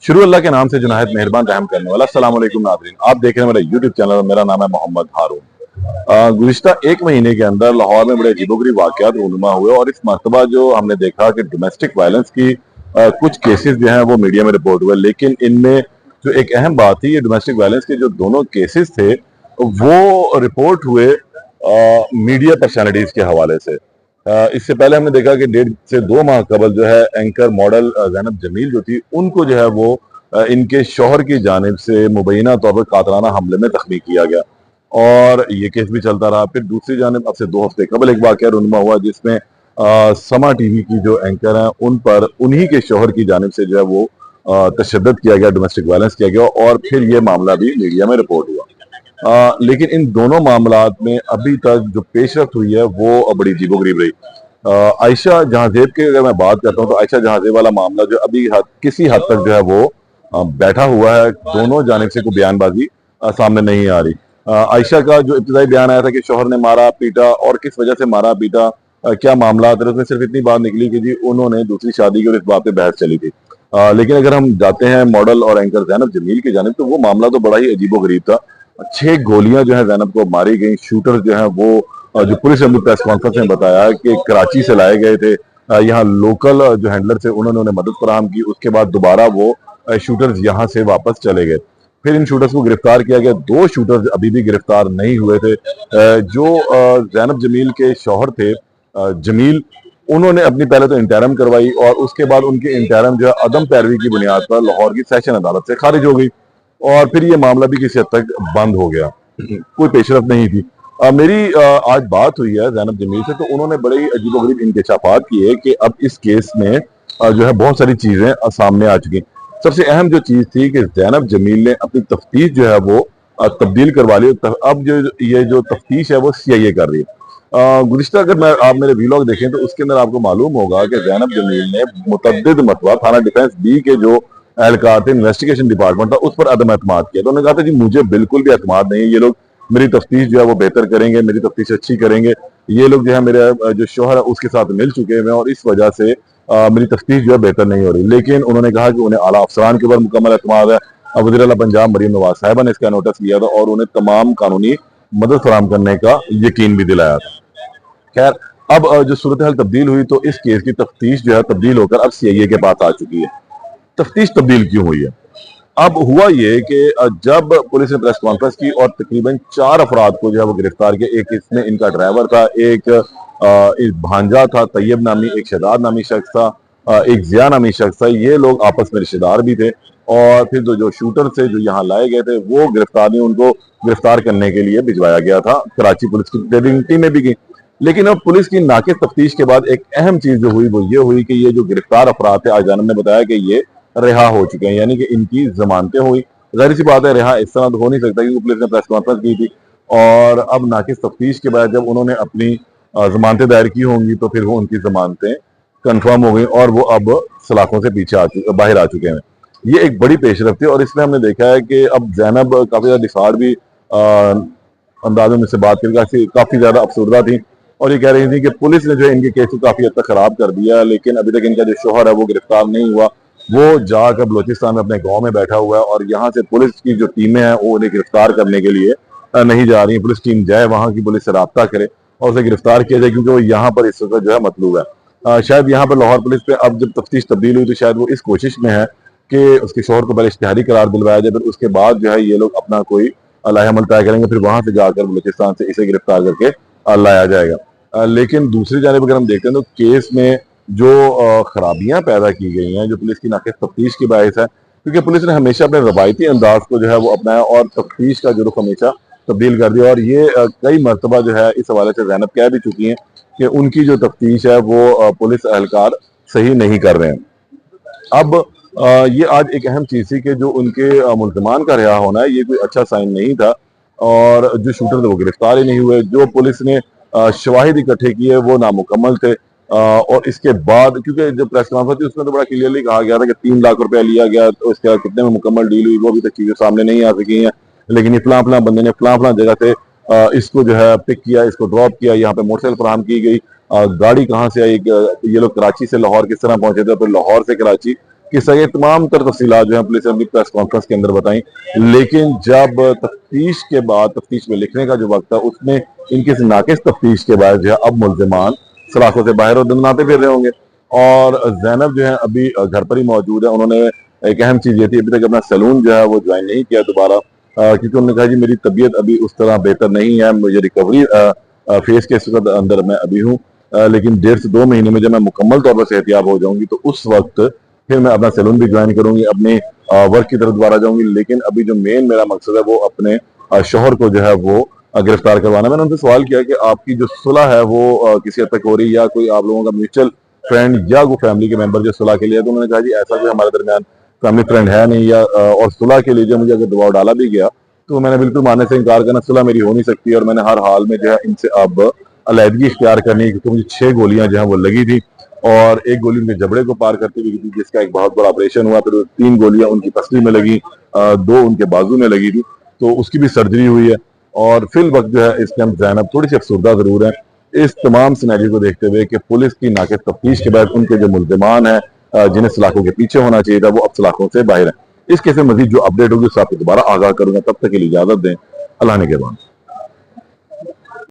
शुरू अल्लाह के नाम से जो नहायत मेहरबान रहम करने वाला। अस्सलाम वालेकुम नाज़रीन, आप देख रहे हैं मेरा यूट्यूब चैनल। मेरा नाम है मोहम्मद हारून। गुज़िश्ता एक महीने के अंदर लाहौर में बड़े अजीबोगरीब वाक़यात रूनुमा हुए और इस मरतबा जो हमने देखा कि डोमेस्टिक वायलेंस की कुछ केसेस जो हैं वो मीडिया में रिपोर्ट हुए, लेकिन इनमें जो एक अहम बात थी, ये डोमेस्टिक वायलेंस के जो दोनों केसेस थे वो रिपोर्ट हुए मीडिया पर्सनैलिटीज के हवाले से। इससे पहले हमने देखा कि 1.5 से 2 माह कबल जो है एंकर मॉडल ज़ैनब जमील जो थी, उनको जो है वो इनके शौहर की जानिब से मुबैना तौर पर कातलाना हमले में ज़ख्मी किया गया और ये केस भी चलता रहा। फिर दूसरी जानिब अब से 2 हफ्ते कबल एक वाक़या रूनुमा हुआ जिसमें समा टीवी की जो एंकर हैं उन पर उन्हीं के शौहर की जानिब से जो है वो तशद्दुद किया गया, डोमेस्टिक वायलेंस किया गया और फिर ये मामला भी मीडिया में रिपोर्ट हुआ। लेकिन इन दोनों मामलात में अभी तक जो पेशरफ्त हुई है वो बड़ी अजीबोगरीब रही। आयशा जहांजेब की अगर मैं बात करता हूँ तो आयशा जहांजेब वाला मामला जो अभी किसी हद तक जो है वो बैठा हुआ है। दोनों जानिब से कोई बयानबाजी सामने नहीं आ रही। आयशा का जो इब्तिदाई बयान आया था कि शौहर ने मारा पीटा और किस वजह से मारा पीटा, क्या मामला है, उसमें सिर्फ इतनी बात निकली कि जी उन्होंने दूसरी शादी की और इस बात पे बहस चली थी। लेकिन अगर हम जाते हैं मॉडल और एंकर ज़ैनब जमील की जानिब तो वो मामला तो बड़ा ही अजीबोगरीब था। 6 गोलियां जो है ज़ैनब को मारी गई। शूटर जो है वो जो पुलिस ने प्रेस कॉन्फ्रेंस में बताया कि कराची से लाए गए थे। यहाँ लोकल जो हैंडलर थे उन्होंने उन्हें मदद फराहम की। उसके बाद दोबारा वो शूटर्स यहाँ से वापस चले गए। फिर इन शूटर्स को गिरफ्तार किया गया। 2 शूटर्स अभी भी गिरफ्तार नहीं हुए थे। जो ज़ैनब जमील के शौहर थे जमील, उन्होंने अपनी पहले तो इंटरम करवाई और उसके बाद उनकी इंटरम जो है अदम पैरवी की बुनियाद पर लाहौर की सेशन अदालत से खारिज हो गई और फिर ये मामला भी किसी हद तक बंद हो गया। कोई पेशरफ नहीं थी। मेरी आज बात हुई है ज़ैनब जमील से तो उन्होंने बड़े ही अजीबोगरीब इंकशाफात किए कि अब इस केस में जो है बहुत सारी चीजें सामने आ चुकी। सबसे अहम जो चीज थी कि ज़ैनब जमील ने अपनी तफ्तीश जो है वो तब्दील करवा ली। अब जो ये जो तफ्तीश है वो CIA कर रही है। गुज़िश्ता अगर मैं आप मेरे वीलॉग देखें तो उसके अंदर आपको मालूम होगा कि ज़ैनब जमील ने मुतअद्दिद मरतबा थाना डिफेंस B के जो एहलकार थे, इन्वेस्टिगेशन डिपार्टमेंट था, उस पर अदम एतमाद किया। तो उन्होंने कहा था जी मुझे बिल्कुल भी एतमाद नहीं है, ये लोग मेरी तफ्तीश जो है वो बेहतर करेंगे, मेरी तफ्तीश अच्छी करेंगे। ये लोग जो है मेरे जो शौहर है उसके साथ मिल चुके हैं और इस वजह से मेरी तफ्तीश जो है बेहतर नहीं हो रही। लेकिन उन्होंने कहा कि उन्हें आला अफसरान के ऊपर मुकम्मल एतमाद है। वज़ीर आला पंजाब मरीम नवाज साहिबा ने इसका नोटिस लिया था और उन्हें तमाम कानूनी मदद फराहम करने का यकीन भी दिलाया था। खैर, अब जो सूरत हाल तब्दील हुई तो इस केस की तफ्तीश जो है तब्दील होकर अब CIA के पास आ चुकी है। तफ्तीश तब्दील क्यों हुई है? अब हुआ ये कि जब पुलिस ने प्रेस कॉन्फ्रेंस की और तकरीबन 4 अफराद को जो है वो गिरफ्तार किया। एक इसमें इनका ड्राइवर था, एक भांजा था तैयब नामी, एक शहजाद नामी शख्स था, एक जिया नामी शख्स था। ये लोग आपस में रिश्तेदार भी थे और फिर जो शूटर थे जो यहाँ लाए गए थे वो गिरफ्तार नहीं, उनको गिरफ्तार करने के लिए भिजवाया गया था। कराची पुलिस की ट्रेडिंग टीमें भी गई। लेकिन अब पुलिस की नाकिस तफ्तीश के बाद एक अहम चीज जो हुई वो ये हुई कि ये जो गिरफ्तार अफराद थे, आज जानब ने बताया कि ये रिहा हो चुके हैं, यानी कि इनकी जमानतें हुई। जाहिर सी बात है रिहा इस तरह तो हो नहीं सकता क्योंकि पुलिस ने प्रेस कॉन्फ्रेंस की थी और अब नाकिस तफ्तीश के बाद जब उन्होंने अपनी जमानतें दायर की होंगी तो फिर वो उनकी जमानतें कंफर्म हो गई और वो अब सलाखों से पीछे बाहर आ चुके हैं। ये एक बड़ी पेशरफ थी और इसमें हमने देखा है कि अब ज़ैनब काफी ज्यादा डिफार भी अंदाजों में से बात करके काफी ज्यादा अफसरदा थी और ये कह रही थी कि पुलिस ने जो है इनके केस को काफी हद तक खराब कर दिया, लेकिन अभी तक इनका जो शौहर है वो गिरफ्तार नहीं हुआ। वो जाकर बलोचिस्तान में अपने गांव में बैठा हुआ है और यहाँ से पुलिस की जो टीमें हैं वो उन्हें गिरफ्तार करने के लिए नहीं जा रही। पुलिस टीम जाए वहाँ की पुलिस से रब्ता करे और उसे गिरफ्तार किया जाए क्योंकि वो यहाँ पर इस वक्त जो है मतलूब है। शायद यहाँ पर लाहौर पुलिस पे अब जब तफ्तीश तब्दील हुई तो शायद वो इस कोशिश में है कि उसके शौहर को पहले इश्तिहारी करार दिलवाया जाए, फिर उसके बाद जो है ये लोग अपना कोई लाहेअमल तय करेंगे, फिर वहां से जाकर बलूचिस्तान से इसे गिरफ्तार करके लाया जाएगा। लेकिन दूसरी जानिब अगर हम देखते हैं तो केस में जो खराबियां पैदा की गई हैं, जो पुलिस की नाकिस तफ्तीश की बायस है, क्योंकि पुलिस ने हमेशा अपने रवायती अंदाज को जो है वो अपनाया और तफ्तीश का जो रुख हमेशा तब्दील कर दिया और ये कई मरतबा जो है इस हवाले से ज़ैनब कह भी चुकी हैं कि उनकी जो तफ्तीश है वो पुलिस एहलकार सही नहीं कर रहे हैं। अब ये आज एक अहम चीज थी कि जो उनके मुल्ज़मान का रिहा होना है ये कोई अच्छा साइन नहीं था और जो शूटर थे वो गिरफ्तार ही नहीं हुए। जो पुलिस ने शवाहिद इकट्ठे किए वो नामुकम्मल थे और इसके बाद क्योंकि जो प्रेस कॉन्फ्रेंस थी उसमें तो बड़ा क्लियरली कहा गया था कि 3 लाख रुपया लिया गया, तो इसके बाद कितने में मुकम्मल डील हुई वो अभी तक चीजें सामने नहीं आ सकी हैं। लेकिन ये फलां बंदे ने फलां जगह से इसको जो है पिक किया, इसको ड्रॉप किया, यहाँ पे मोटरसाइकिल फराहम की गई। गाड़ी कहाँ से आई, ये लोग कराची से लाहौर किस तरह पहुंचे थे, फिर लाहौर से कराची किस्सा, ये तमाम तर तफसीलात जो है पुलिस ने अपनी प्रेस कॉन्फ्रेंस के अंदर बताई। लेकिन जब तफ्तीश के बाद, तफ्तीश में लिखने का जो वक्त था, उसमें इनकी इस नाकिस तफ्तीश के बाद जो है अब मुल्जिमान सलाखों से बाहर और दंदनाते फिर रहे होंगे। और जैनब जो है अभी घर पर ही मौजूद है। उन्होंने एक अहम चीज ये थी, अभी तक अपना सैलून जो है वो ज्वाइन नहीं किया दोबारा, क्योंकि उन्होंने कहा जी मेरी तबीयत अभी उस तरह बेहतर नहीं है, मुझे रिकवरी फेज के अंदर मैं अभी हूँ। लेकिन 1.5 से 2 महीने में जब मैं मुकम्मल तौर पर सेहतियाब हो जाऊंगी तो उस वक्त फिर मैं अपना सैलून भी ज्वाइन करूंगी, अपने वर्क की तरफ दोबारा जाऊंगी। लेकिन अभी जो मेन मेरा मकसद है वो अपने शोहर को जो है वो गिरफ्तार करवाना। मैंने उनसे सवाल किया कि आपकी जो सुलह है वो किसी हद तक हो रही है या कोई आप लोगों का म्यूचुअल फ्रेंड या वो फैमिली के मेंबर जो सुलह के लिए है? तो उन्होंने कहा जी ऐसा कोई हमारे दरमियान फैमिली फ्रेंड है नहीं, या और सुलह के लिए जो मुझे अगर दबाव डाला भी गया तो मैंने बिल्कुल मानने से इनकार करना, सुलह मेरी हो नहीं सकती है और मैंने हर हाल में जो है इनसे अब अलहदगी इख्तियार करनी है, क्योंकि मुझे 6 गोलियां जो है वो लगी थी और एक गोली उनके जबड़े को पार करती हुई थी, जिसका एक बहुत बड़ा ऑपरेशन हुआ। फिर 3 गोलियां उनकी पसली में लगी, 2 उनके बाजू में लगी थी, तो उसकी भी सर्जरी हुई है। और फिल वक्त जो है इस टाइम जैनब थोड़ी सी अफसरदा जरूर है। इस तमाम सिनेरियो को देखते हुए कि पुलिस की नाकिस तफ्तीश के बाद उनके जो मुल्जिमान है जिन्हें सलाखों के पीछे होना चाहिए था, वो अब सलाखों से बाहर है। इस केस में मजीद जो अपडेट होगी उससे आपको दोबारा आगाह करूंगा। तब तक के लिए इजाजत दें। अल्लाह ने के बाद।